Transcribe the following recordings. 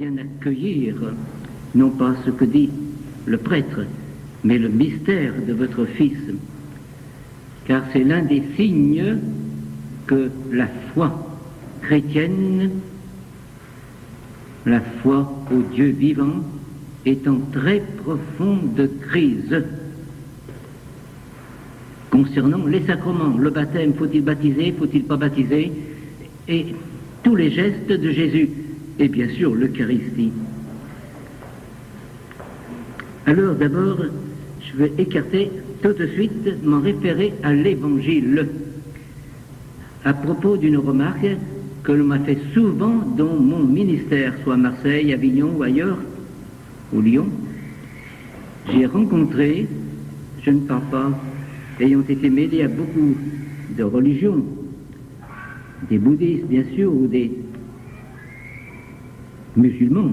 bien accueillir, non pas ce que dit le prêtre, mais le mystère de votre Fils, car c'est l'un des signes que la foi chrétienne, la foi au Dieu vivant, est en très profonde crise. Concernant les sacrements, le baptême, faut-il baptiser, faut-il pas baptiser, et tous les gestes de Jésus, et bien sûr l'Eucharistie. Alors d'abord, je vais écarter tout de suite, m'en référer à l'Évangile, à propos d'une remarque que l'on m'a fait souvent dans mon ministère, soit à Marseille, Avignon ou ailleurs, ou Lyon. J'ai rencontré, je ne parle pas, ayant été mêlé à beaucoup de religions, des bouddhistes bien sûr, ou des musulmans,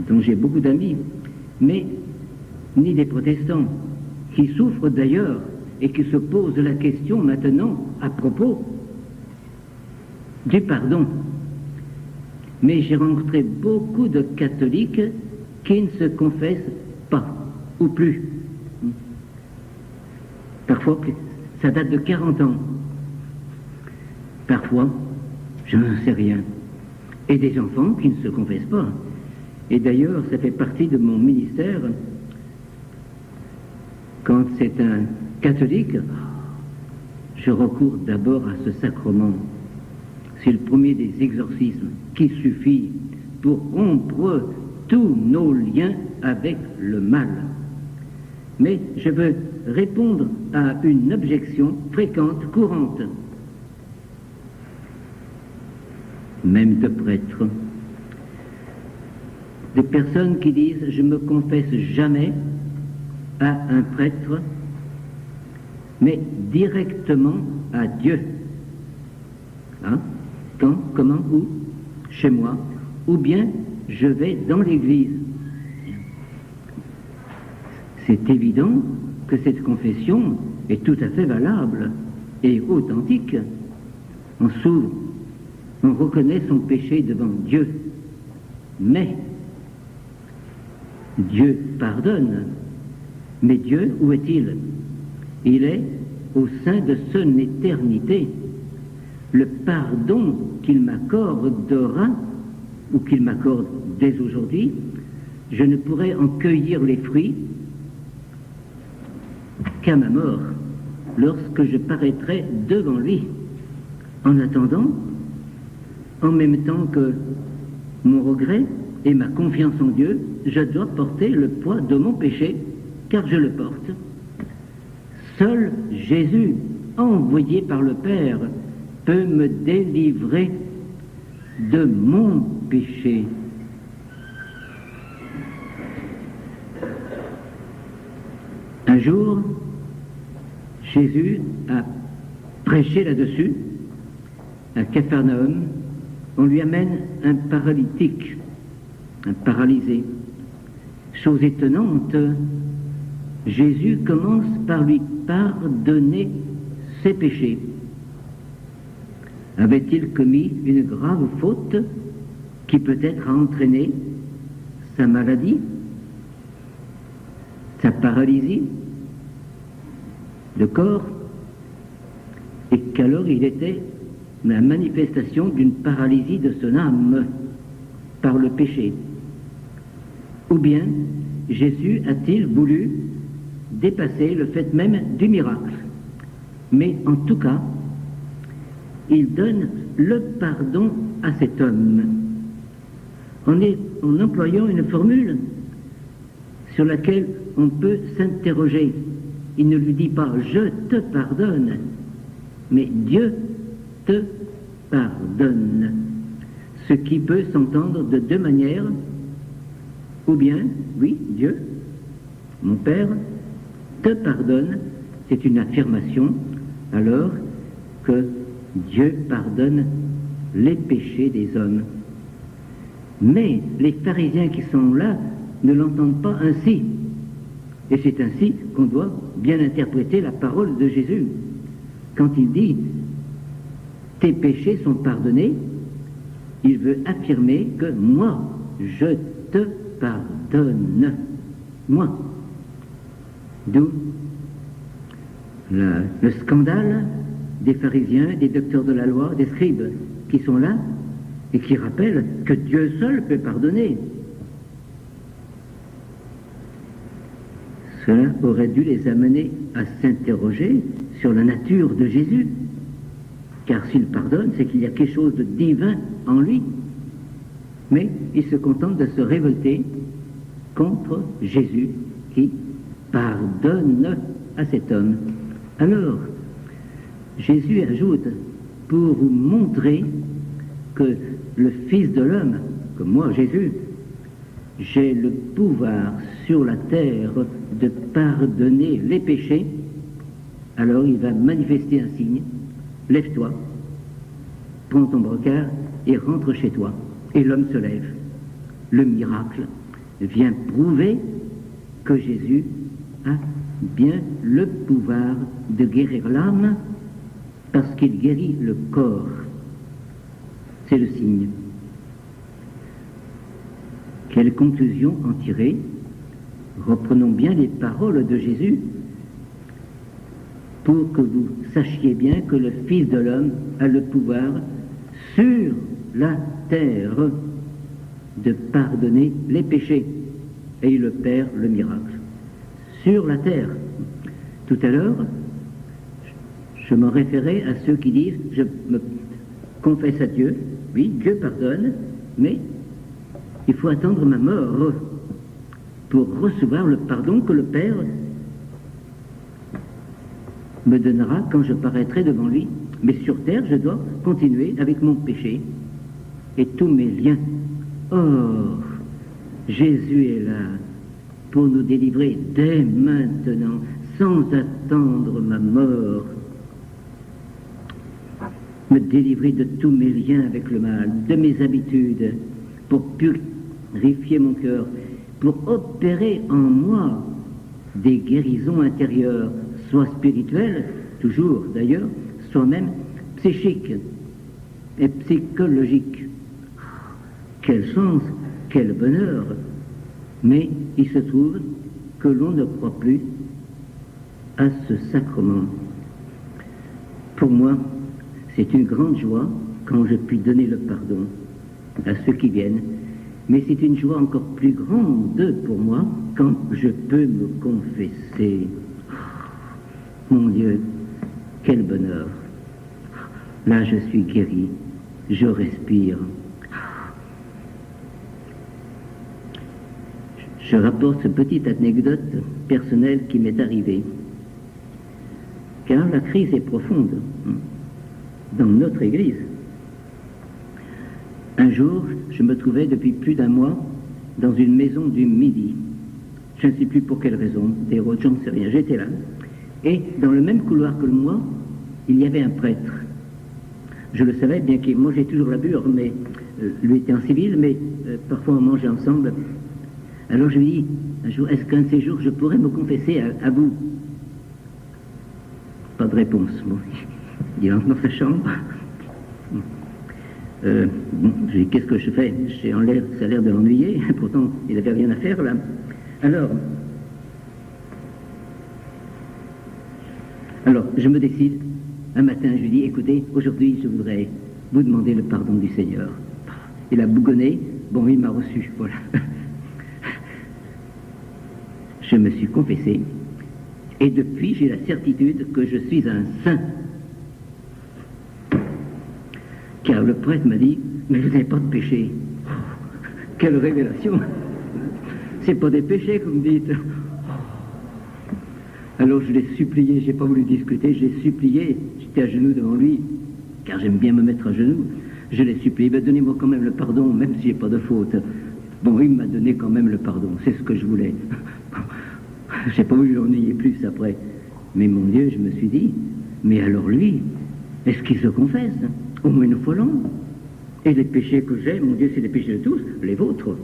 dont j'ai beaucoup d'amis, mais ni des protestants, qui souffrent d'ailleurs et qui se posent la question maintenant à propos du pardon. Mais j'ai rencontré beaucoup de catholiques qui ne se confessent pas, ou plus. Parfois, ça date de 40 ans. Parfois, je n'en sais rien. Et des enfants qui ne se confessent pas. Et d'ailleurs, ça fait partie de mon ministère. Quand c'est un catholique, je recours d'abord à ce sacrement. C'est le premier des exorcismes qui suffit pour rompre tous nos liens avec le mal. Mais je veux répondre à une objection fréquente, courante, même de prêtres, des personnes qui disent « je ne me confesse jamais à un prêtre, mais directement à Dieu. » Hein? Quand, comment, où? Chez moi. Ou bien je vais dans l'église. C'est évident que cette confession est tout à fait valable et authentique. On s'ouvre, on reconnaît son péché devant Dieu. Mais Dieu pardonne. Mais Dieu, où est-il? Il est au sein de son éternité. Le pardon qu'il m'accordera, ou qu'il m'accorde dès aujourd'hui, je ne pourrai en cueillir les fruits qu'à ma mort, lorsque je paraîtrai devant lui. En attendant, en même temps que mon regret et ma confiance en Dieu, je dois porter le poids de mon péché, car je le porte. Seul Jésus, envoyé par le Père, peut me délivrer de mon péché. Un jour, Jésus a prêché là-dessus, à Capharnaüm. On lui amène un paralytique, un paralysé. Chose étonnante, Jésus commence par lui pardonner ses péchés. Avait-il commis une grave faute qui peut-être a entraîné sa maladie, sa paralysie de corps, et qu'alors il était la manifestation d'une paralysie de son âme par le péché? Ou bien Jésus a-t-il voulu dépasser le fait même du miracle? Mais en tout cas, il donne le pardon à cet homme en employant une formule sur laquelle on peut s'interroger. Il ne lui dit pas « je te pardonne », mais « Dieu te pardonne », ce qui peut s'entendre de deux manières. Ou bien, oui, Dieu, mon Père, te pardonne, c'est une affirmation, alors que Dieu pardonne les péchés des hommes. Mais les pharisiens qui sont là ne l'entendent pas ainsi. Et c'est ainsi qu'on doit bien interpréter la parole de Jésus. Quand il dit « tes péchés sont pardonnés », il veut affirmer que moi, je te pardonne, moi. D'où le scandale des pharisiens, des docteurs de la loi, des scribes qui sont là et qui rappellent que Dieu seul peut pardonner. Cela aurait dû les amener à s'interroger sur la nature de Jésus. Car s'il pardonne, c'est qu'il y a quelque chose de divin en lui. Mais ils se contentent de se révolter contre Jésus qui pardonne à cet homme. Alors, Jésus ajoute, pour vous montrer que le Fils de l'homme, que moi, Jésus, j'ai le pouvoir sur la terre de pardonner les péchés, alors il va manifester un signe. Lève-toi, prends ton brocard et rentre chez toi. Et l'homme se lève. Le miracle vient prouver que Jésus a bien le pouvoir de guérir l'âme parce qu'il guérit le corps. C'est le signe. Quelle conclusion en tirer? Reprenons bien les paroles de Jésus pour que vous sachiez bien que le Fils de l'homme a le pouvoir sur la terre de pardonner les péchés. Et il opère le miracle. Sur la terre. Tout à l'heure, je me référais à ceux qui disent, je me confesse à Dieu, oui, Dieu pardonne, mais il faut attendre ma mort pour recevoir le pardon que le Père me donnera quand je paraîtrai devant lui. Mais sur terre, je dois continuer avec mon péché et tous mes liens. Or, Jésus est là pour nous délivrer dès maintenant, sans attendre ma mort. Me délivrer de tous mes liens avec le mal, de mes habitudes, pour purifier mon cœur, pour opérer en moi des guérisons intérieures, soit spirituelles, toujours d'ailleurs, soit même psychiques et psychologiques. Quelle chance, quel bonheur! Mais il se trouve que l'on ne croit plus à ce sacrement. Pour moi, c'est une grande joie quand je puis donner le pardon à ceux qui viennent, mais c'est une joie encore plus grande pour moi quand je peux me confesser. Mon Dieu, quel bonheur! Là, je suis guéri, je respire. Je rapporte cette petite anecdote personnelle qui m'est arrivée. Car la crise est profonde dans notre Église. Un jour, je me trouvais depuis plus d'un mois dans une maison du Midi. Je ne sais plus pour quelle raison, des routes, j'en sais rien, j'étais là. Et dans le même couloir que moi, il y avait un prêtre. Je le savais, bien que moi j'ai toujours la bure, mais lui était en civil, mais parfois on mangeait ensemble. Alors je lui dis, un jour, est-ce qu'un de ces jours je pourrais me confesser à vous? Pas de réponse. Bon, il entre dans sa chambre. Je dis, qu'est-ce que je fais? Ça a l'air de l'ennuyer, pourtant il n'avait rien à faire là. Alors, je me décide. Un matin, je lui dis, écoutez, aujourd'hui, je voudrais vous demander le pardon du Seigneur. Il a bougonné. Bon, il m'a reçu, voilà. Je me suis confessé. Et depuis, j'ai la certitude que je suis un saint. Car le prêtre m'a dit, mais vous n'avez pas de péché. Quelle révélation! C'est pas des péchés, comme vous dites. Alors je l'ai supplié, j'ai pas voulu discuter, j'ai supplié, j'étais à genoux devant lui, car j'aime bien me mettre à genoux. Je l'ai supplié, ben donnez-moi quand même le pardon, même si j'ai pas de faute. Bon, il m'a donné quand même le pardon, c'est ce que je voulais. J'ai pas voulu l'ennuyer plus après. Mais mon Dieu, je me suis dit, mais alors lui, est-ce qu'il se confesse? Au moins une fois l'an. Et les péchés que j'ai, mon Dieu, c'est les péchés de tous, les vôtres.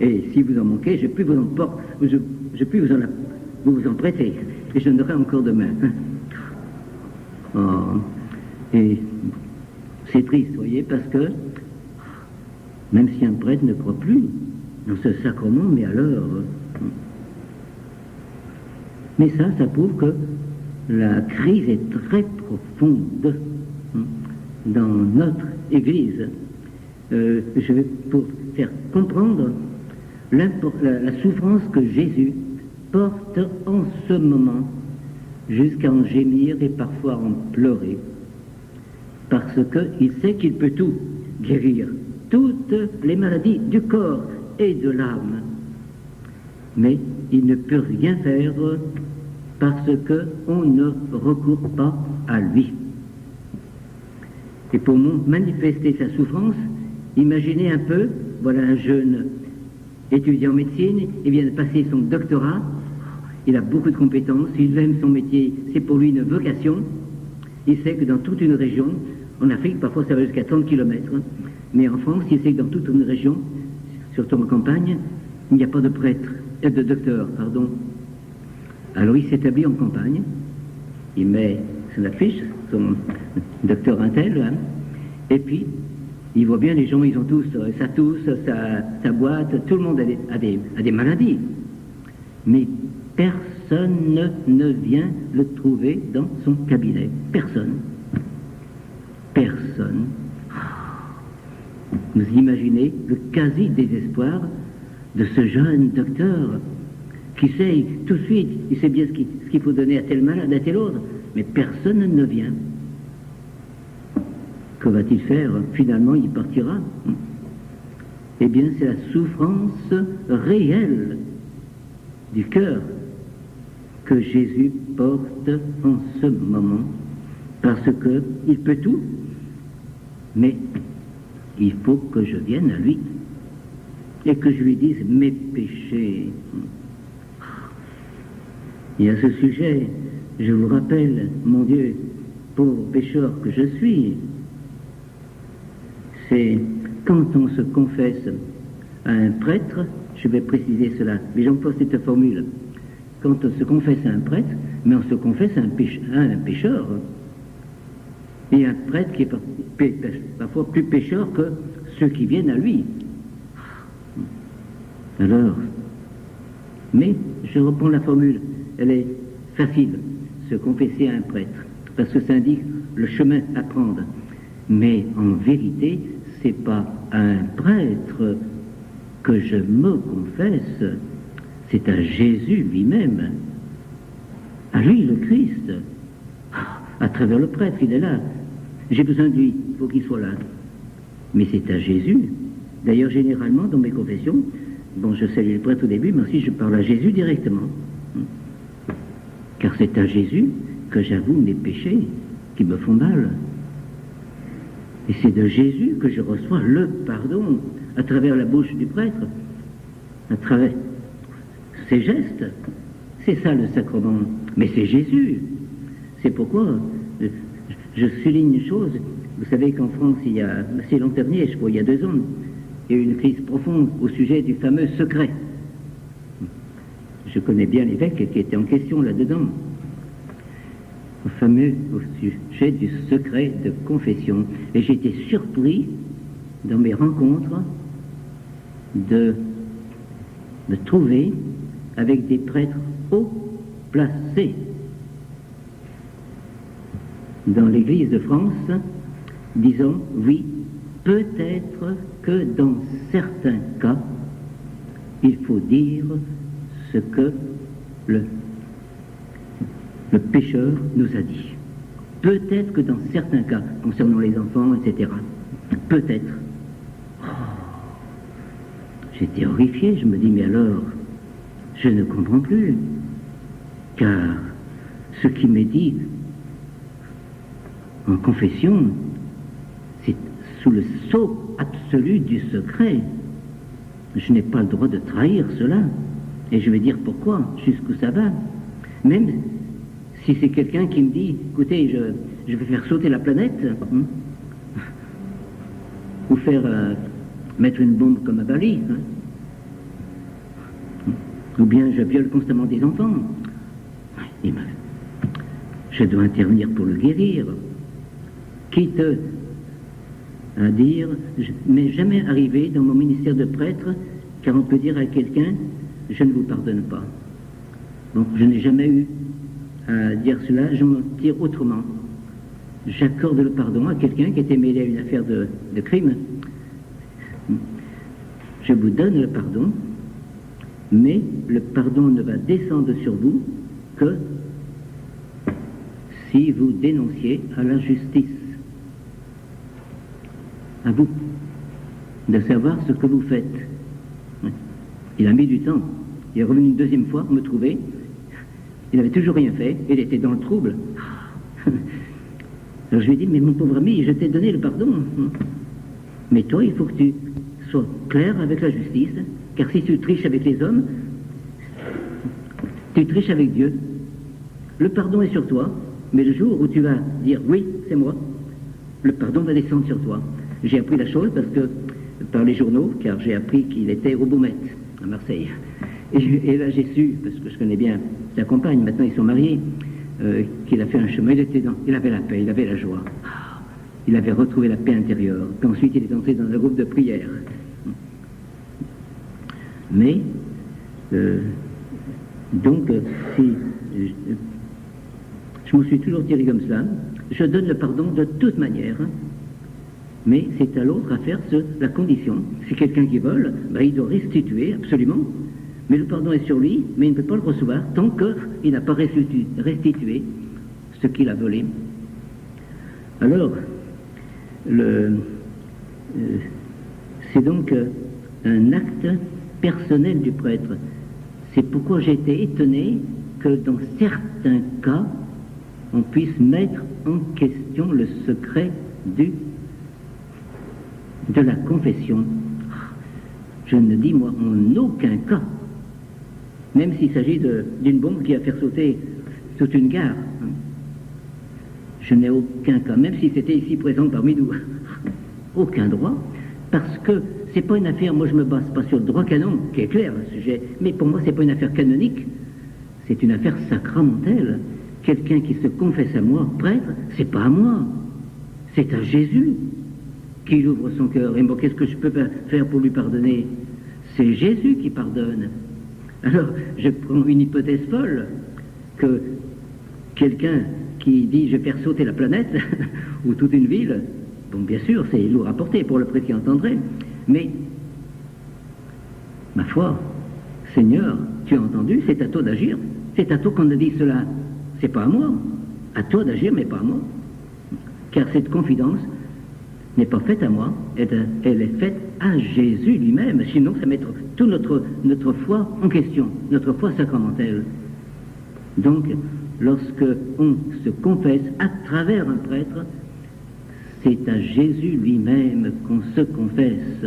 Et si vous en manquez, je puis vous en prêter. Et je donnerai encore demain. Oh. Et c'est triste, vous voyez, parce que même si un prêtre ne croit plus, dans ce sacrement, mais alors... Mais ça prouve que la crise est très profonde dans notre Église. Je vais pour faire comprendre la souffrance que Jésus porte en ce moment, jusqu'à en gémir et parfois en pleurer, parce qu'il sait qu'il peut tout guérir, toutes les maladies du corps et de l'âme, mais il ne peut rien faire parce qu'on ne recourt pas à lui. Et pour manifester sa souffrance, imaginez un peu, voilà un jeune étudiant en médecine, il vient de passer son doctorat, il a beaucoup de compétences, il aime son métier, c'est pour lui une vocation. Il sait que dans toute une région, en Afrique parfois ça va jusqu'à 30 km, mais en France, il sait que dans toute une région, surtout en campagne, il n'y a pas de prêtre, de docteur, pardon. Alors il s'établit en campagne, il met son affiche, son docteur Intel, et puis il voit bien les gens, ils ont tous sa tousse, sa boîte, tout le monde a des maladies. Mais personne ne vient le trouver dans son cabinet. Personne. Personne. Vous imaginez le quasi-désespoir de ce jeune docteur qui sait tout de suite, il sait bien ce qu'il faut donner à tel malade, à tel autre, mais personne ne vient. Que va-t-il faire? Finalement, il partira. Eh bien, c'est la souffrance réelle du cœur que Jésus porte en ce moment, parce qu'il peut tout, mais il faut que je vienne à lui et que je lui dise mes péchés. Et à ce sujet, je vous rappelle, mon Dieu, pauvre pécheur que je suis, c'est quand on se confesse à un prêtre, je vais préciser cela, mais j'emploie cette formule, quand on se confesse à un prêtre, mais on se confesse à un pécheur, et un prêtre qui est parfois plus pécheur que ceux qui viennent à lui. Alors, mais je reprends la formule, elle est facile, se confesser à un prêtre, parce que ça indique le chemin à prendre. Mais en vérité, c'est pas à un prêtre que je me confesse, c'est à Jésus lui-même, à lui le Christ, à travers le prêtre, il est là. J'ai besoin de lui, il faut qu'il soit là. Mais c'est à Jésus. D'ailleurs, généralement, dans mes confessions, bon, je salue le prêtre au début, mais aussi je parle à Jésus directement. Car c'est à Jésus que j'avoue mes péchés qui me font mal. Et c'est de Jésus que je reçois le pardon à travers la bouche du prêtre, à travers ses gestes. C'est ça le sacrement. Mais c'est Jésus. C'est pourquoi je souligne une chose. Vous savez qu'en France, il y a assez longtemps dernier, je crois il y a 2 ans, il y a eu une crise profonde au sujet du fameux secret. Je connais bien l'évêque qui était en question là-dedans. Au sujet du secret de confession. Et j'étais surpris dans mes rencontres de me trouver avec des prêtres haut placés dans l'Église de France, disant oui, peut-être que dans certains cas, il faut dire ce que le pécheur nous a dit. Peut-être que dans certains cas, concernant les enfants, etc., peut-être. Oh, j'étais horrifié, je me dis, mais alors, je ne comprends plus, car ce qui m'est dit en confession, c'est sous le sceau absolu du secret. Je n'ai pas le droit de trahir cela, et je vais dire pourquoi, jusqu'où ça va. Même si c'est quelqu'un qui me dit, écoutez, je vais faire sauter la planète, ou faire mettre une bombe comme à Bali, ou bien je viole constamment des enfants, je dois intervenir pour le guérir, quitte à dire, mais jamais arrivé dans mon ministère de prêtre car on peut dire à quelqu'un, je ne vous pardonne pas. Donc je n'ai jamais eu à dire cela, je m'en tire autrement. J'accorde le pardon à quelqu'un qui était mêlé à une affaire de crime. Je vous donne le pardon, mais le pardon ne va descendre sur vous que si vous dénonciez à la justice. À vous de savoir ce que vous faites. Il a mis du temps. Il est revenu une deuxième fois me trouver. Il n'avait toujours rien fait. Il était dans le trouble. Alors je lui ai dit, mais mon pauvre ami, je t'ai donné le pardon. Mais toi, il faut que tu sois clair avec la justice, car si tu triches avec les hommes, tu triches avec Dieu. Le pardon est sur toi, mais le jour où tu vas dire, oui, c'est moi, le pardon va descendre sur toi. J'ai appris la chose parce que, par les journaux, car j'ai appris qu'il était au Baumettes, à Marseille. Et là, j'ai su, parce que je connais bien sa compagne, maintenant ils sont mariés, qu'il a fait un chemin, il avait la paix, il avait la joie. Il avait retrouvé la paix intérieure. Puis ensuite, il est entré dans un groupe de prière. Mais, donc, si je me suis toujours tiré comme cela, je donne le pardon de toute manière, mais c'est à l'autre à faire la condition. Si quelqu'un qui vole, ben, il doit restituer, absolument. Mais le pardon est sur lui, mais il ne peut pas le recevoir tant qu'il n'a pas restitué ce qu'il a volé. Alors, c'est donc un acte personnel du prêtre. C'est pourquoi j'ai été étonné que dans certains cas, on puisse mettre en question le secret de la confession. Je ne dis, moi, en aucun cas, même s'il s'agit d'une bombe qui va faire sauter toute une gare, je n'ai aucun cas, même si c'était ici présent parmi nous, aucun droit, parce que c'est pas une affaire, moi je me base pas sur le droit canon, qui est clair, le sujet, mais pour moi c'est pas une affaire canonique, c'est une affaire sacramentelle. Quelqu'un qui se confesse à moi, prêtre, c'est pas à moi, c'est à Jésus qu'il ouvre son cœur. Et moi, qu'est-ce que je peux faire pour lui pardonner? C'est Jésus qui pardonne. Alors, je prends une hypothèse folle, que quelqu'un qui dit « je vais faire sauter la planète » ou toute une ville, bon, bien sûr, c'est lourd à porter pour le prêtre qui entendrait, mais, ma foi, Seigneur, tu as entendu, c'est à toi d'agir, c'est à toi qu'on a dit cela, c'est pas à moi, à toi d'agir, mais pas à moi, car cette confidence n'est pas faite à moi, elle est faite à Jésus lui-même, sinon ça met toute notre foi en question, notre foi sacramentelle. Donc, lorsque on se confesse à travers un prêtre, c'est à Jésus lui-même qu'on se confesse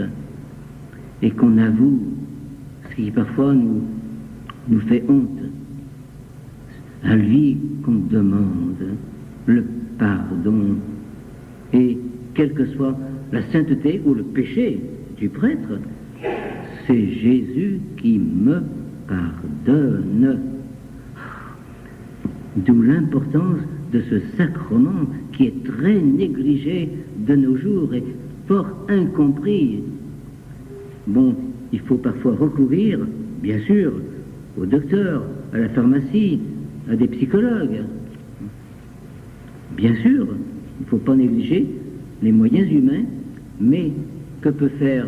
et qu'on avoue ce qui parfois nous fait honte. À lui qu'on demande le pardon. Et quelle que soit la sainteté ou le péché du prêtre, c'est Jésus qui me pardonne. D'où l'importance de ce sacrement qui est très négligé de nos jours et fort incompris. Bon, il faut parfois recourir, bien sûr, au docteur, à la pharmacie, à des psychologues. Bien sûr, il ne faut pas négliger les moyens humains, mais que peut faire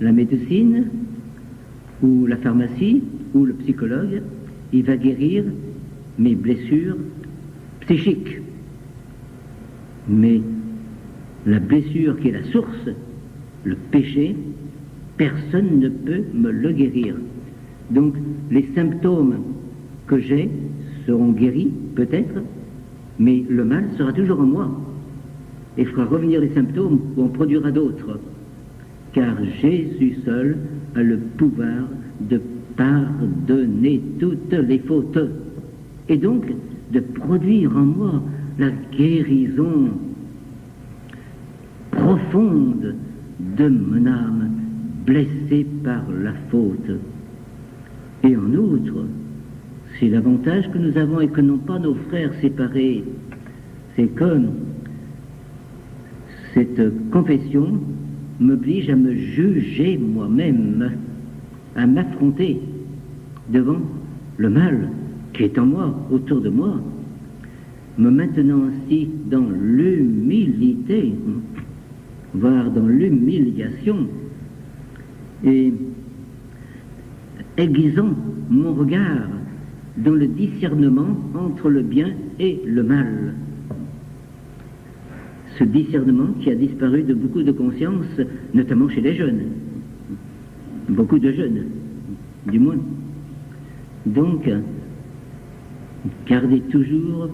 la médecine ou la pharmacie ou le psychologue? Il va guérir mes blessures psychiques. Mais la blessure qui est la source, le péché, personne ne peut me le guérir. Donc les symptômes que j'ai seront guéris, peut-être, mais le mal sera toujours en moi et fera revenir les symptômes ou en produira d'autres. Car Jésus seul a le pouvoir de pardonner toutes les fautes et donc de produire en moi la guérison profonde de mon âme blessée par la faute. Et en outre, c'est l'avantage que nous avons et que n'ont pas nos frères séparés, c'est que cette confession m'oblige à me juger moi-même à m'affronter devant le mal qui est en moi, autour de moi, me maintenant ainsi dans l'humilité, voire dans l'humiliation, et aiguisant mon regard dans le discernement entre le bien et le mal. Ce discernement qui a disparu de beaucoup de consciences, notamment chez les jeunes. Beaucoup de jeunes, du moins. Donc, gardez toujours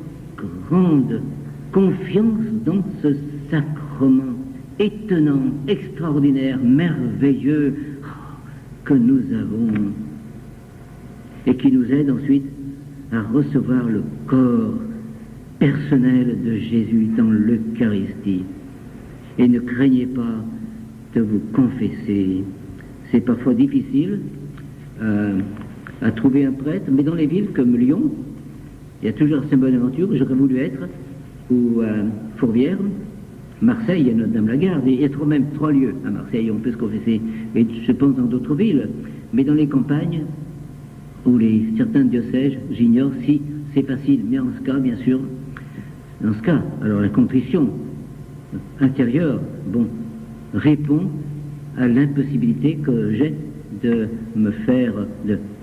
grande confiance dans ce sacrement étonnant, extraordinaire, merveilleux que nous avons et qui nous aide ensuite à recevoir le corps personnel de Jésus dans l'Eucharistie. Et ne craignez pas de vous confesser. C'est parfois difficile à trouver un prêtre, mais dans les villes comme Lyon, il y a toujours Saint-Bonaventure, où j'aurais voulu être, ou Fourvière, Marseille, il y a Notre-Dame-la-Garde, il y a même 3 lieux à Marseille, on peut se confesser, et je pense dans d'autres villes, mais dans les campagnes, ou certains diocèses, j'ignore si c'est facile, mais en ce cas, bien sûr, dans ce cas, alors la contrition intérieure, bon, répond à l'impossibilité que j'ai de me faire,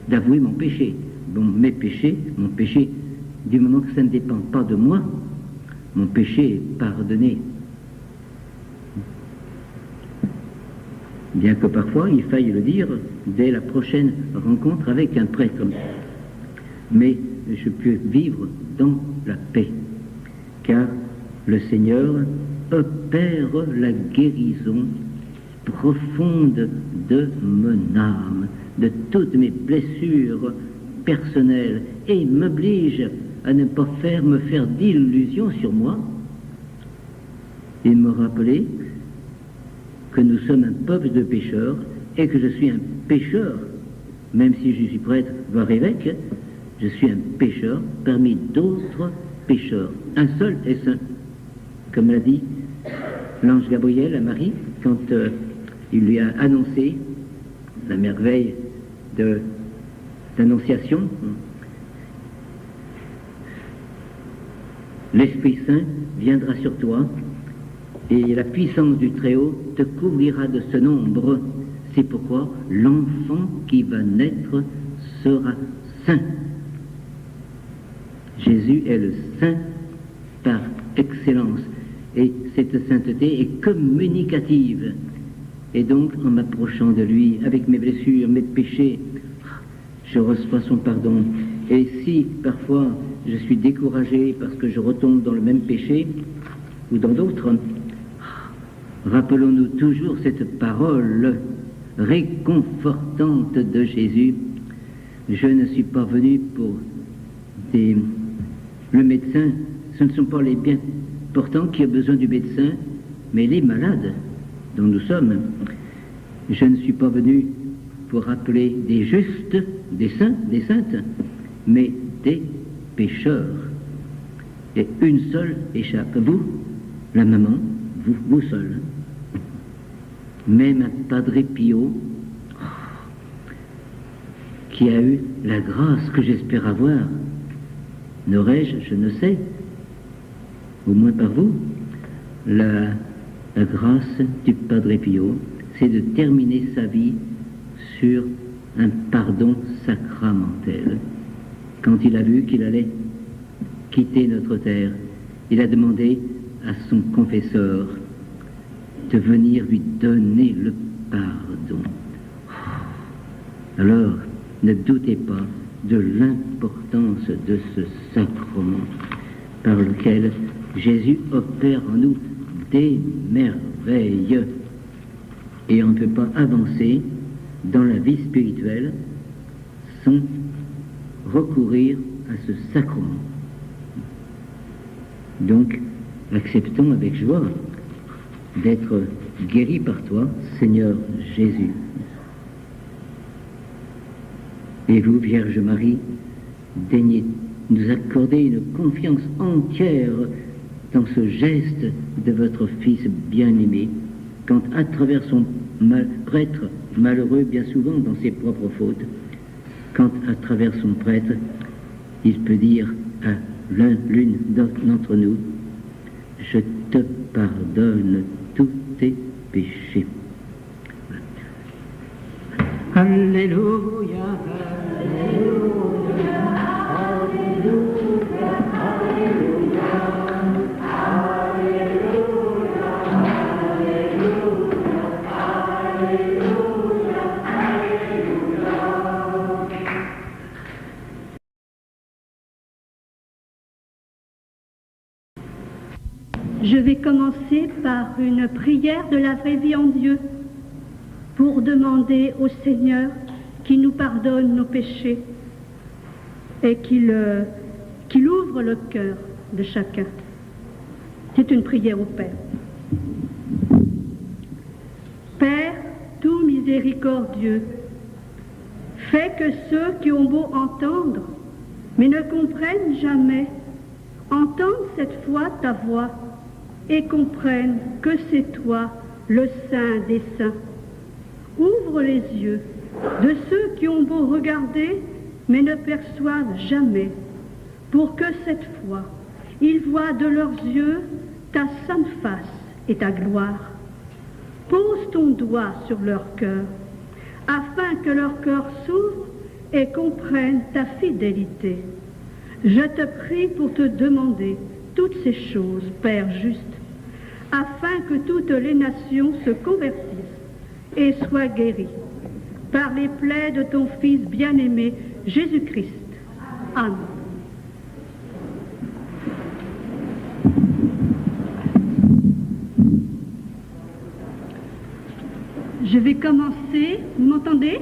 d'avouer mon péché. Bon, mes péchés, mon péché, du moment que ça ne dépend pas de moi, mon péché est pardonné. Bien que parfois il faille le dire dès la prochaine rencontre avec un prêtre. Mais je peux vivre dans la paix, car le Seigneur opère la guérison profonde de mon âme, de toutes mes blessures personnelles, et m'oblige à ne pas me faire d'illusions sur moi, et me rappeler que nous sommes un peuple de pécheurs, et que je suis un pécheur, même si je suis prêtre, voire évêque, je suis un pécheur parmi d'autres pécheurs. Un seul est saint, comme l'a dit l'ange Gabriel à Marie, quand il lui a annoncé la merveille de l'Annonciation. L'Esprit Saint viendra sur toi, et la puissance du Très-Haut te couvrira de ce nombre. C'est pourquoi l'enfant qui va naître sera saint. Jésus est le saint par excellence, et cette sainteté est communicative. Et donc, en m'approchant de lui, avec mes blessures, mes péchés, je reçois son pardon. Et si, parfois, je suis découragé parce que je retombe dans le même péché, ou dans d'autres, rappelons-nous toujours cette parole réconfortante de Jésus. Je ne suis pas venu pour le médecin, ce ne sont pas les bien portants qui ont besoin du médecin, mais les malades dont nous sommes. Je ne suis pas venu pour appeler des justes, des saints, des saintes, mais des pécheurs. Et une seule échappe. Vous, la maman, vous seul. Même un Padre Pio, qui a eu la grâce que j'espère avoir, n'aurais-je, je ne sais, au moins par vous, la grâce du Padre Pio, c'est de terminer sa vie sur un pardon sacramentel. Quand il a vu qu'il allait quitter notre terre, il a demandé à son confesseur de venir lui donner le pardon. Alors, ne doutez pas de l'importance de ce sacrement par lequel Jésus opère en nous des merveilles. Et on ne peut pas avancer dans la vie spirituelle sans recourir à ce sacrement. Donc, acceptons avec joie d'être guéris par toi, Seigneur Jésus. Et vous, Vierge Marie, daignez nous accorder une confiance entière dans ce geste de votre Fils bien-aimé, quand à travers son prêtre malheureux, bien souvent dans ses propres fautes, quand à travers son prêtre, il peut dire à l'une d'entre nous, je te pardonne tous tes péchés. Alléluia, Alléluia, Alléluia, Alléluia, Alléluia, Alléluia, Alléluia. Je vais commencer par une prière de la vraie vie en Dieu pour demander au Seigneur qu'il nous pardonne nos péchés et qu'il ouvre le cœur de chacun. C'est une prière au Père. Père tout miséricordieux, fais que ceux qui ont beau entendre, mais ne comprennent jamais, entendent cette fois ta voix et comprennent que c'est toi, le Saint des Saints. Ouvre les yeux de ceux qui ont beau regarder, mais ne perçoivent jamais, pour que cette fois, ils voient de leurs yeux ta sainte face et ta gloire. Pose ton doigt sur leur cœur, afin que leur cœur s'ouvre et comprenne ta fidélité. Je te prie pour te demander toutes ces choses, Père juste, afin que toutes les nations se convertissent et soient guéries par les plaies de ton Fils bien-aimé, Jésus-Christ. Amen. Je vais commencer, vous m'entendez?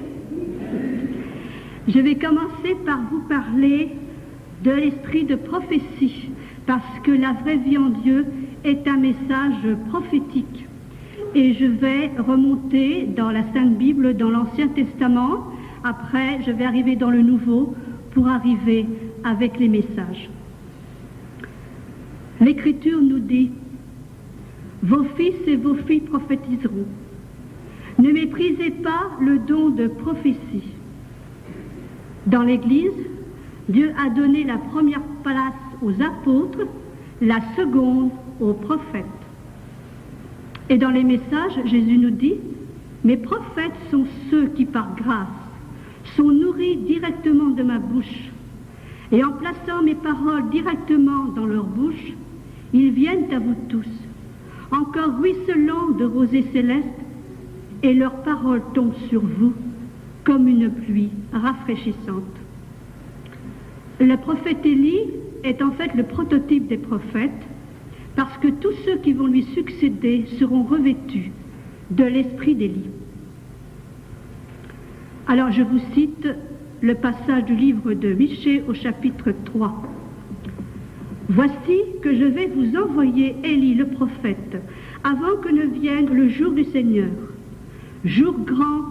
Je vais commencer par vous parler de l'esprit de prophétie, parce que la vraie vie en Dieu est un message prophétique. Et je vais remonter dans la Sainte Bible, dans l'Ancien Testament. Après, je vais arriver dans le Nouveau pour arriver avec les messages. L'Écriture nous dit « Vos fils et vos filles prophétiseront. Ne méprisez pas le don de prophétie. » Dans l'Église, Dieu a donné la première place aux apôtres, la seconde aux prophètes. Et dans les messages, Jésus nous dit « Mes prophètes sont ceux qui, par grâce, sont nourris directement de ma bouche. Et en plaçant mes paroles directement dans leur bouche, ils viennent à vous tous, encore ruisselants de rosée céleste, et leurs paroles tombent sur vous comme une pluie rafraîchissante. » Le prophète Élie est en fait le prototype des prophètes, parce que tous ceux qui vont lui succéder seront revêtus de l'esprit d'Élie. Alors je vous cite le passage du livre de Michée au chapitre 3. « Voici que je vais vous envoyer Élie le prophète, avant que ne vienne le jour du Seigneur, jour grand